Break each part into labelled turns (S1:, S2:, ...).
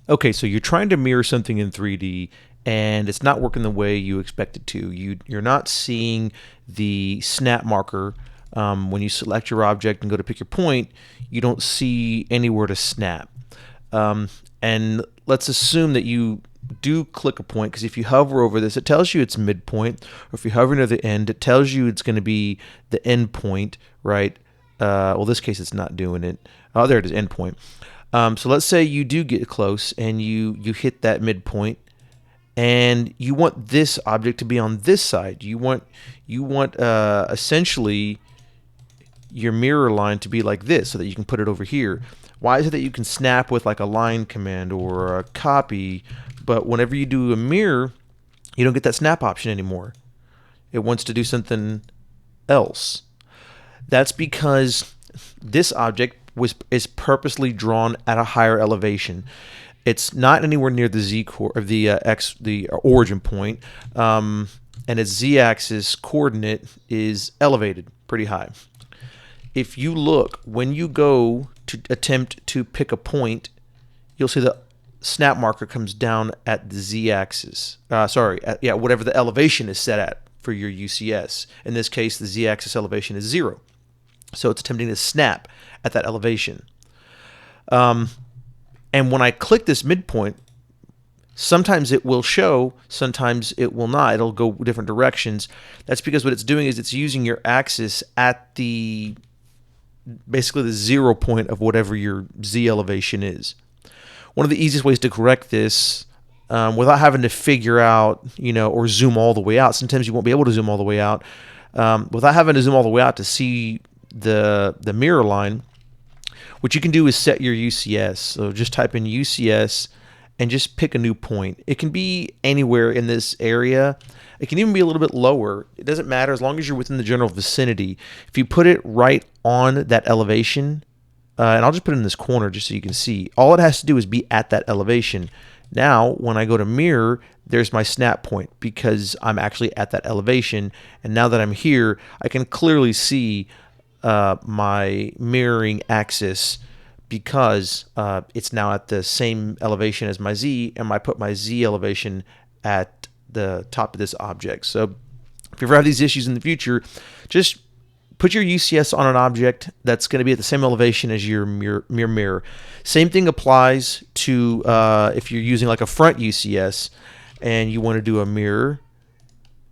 S1: Okay, so you're trying to mirror something in 3D and it's not working the way you expect it to. You're not seeing the snap marker. When you select your object and go to pick your point, you don't see anywhere to snap. And let's assume that you do click a point, because if you hover over this, it tells you it's midpoint, or if you hover near the end, it tells you it's going to be the end point, right? Well, this case it's not doing it. Oh, there it is, end point. So let's say you do get close and you hit that midpoint, and you want this object to be on this side. You want essentially your mirror line to be like this, so that you can put it over here. Why is it that you can snap with like a line command or a copy, but whenever you do a mirror, you don't get that snap option anymore? It wants to do something else. That's because this object is purposely drawn at a higher elevation. It's not anywhere near the the origin point, and its z-axis coordinate is elevated pretty high. If you look, when you go to attempt to pick a point, you'll see the snap marker comes down at the z-axis. Whatever the elevation is set at for your UCS. In this case, the z-axis elevation is 0. So it's attempting to snap at that elevation. And when I click this midpoint, sometimes it will show, sometimes it will not. It'll go different directions. That's because what it's doing is it's using your axis at basically the 0 point of whatever your Z elevation is. One of the easiest ways to correct this, without having to figure out, or zoom all the way out. Sometimes you won't be able to zoom all the way out. Without having to zoom all the way out to see the mirror line, what you can do is set your UCS. So just type in UCS and just pick a new point. It can be anywhere in this area. It can even be a little bit lower. It doesn't matter as long as you're within the general vicinity. If you put it right on that elevation, and I'll just put it in this corner just so you can see, all it has to do is be at that elevation. Now, when I go to mirror, there's my snap point because I'm actually at that elevation. And now that I'm here, I can clearly see my mirroring axis because it's now at the same elevation as my Z, and I put my Z elevation at the top of this object. So if you ever have these issues in the future, just put your UCS on an object that's going to be at the same elevation as your mirror. Same thing applies to if you're using like a front UCS and you want to do a mirror.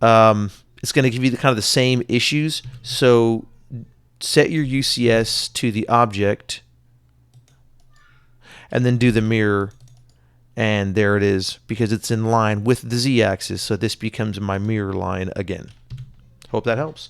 S1: It's going to give you kind of the same issues. So set your UCS to the object and then do the mirror, and there it is, because it's in line with the Z-axis, so this becomes my mirror line again. Hope that helps.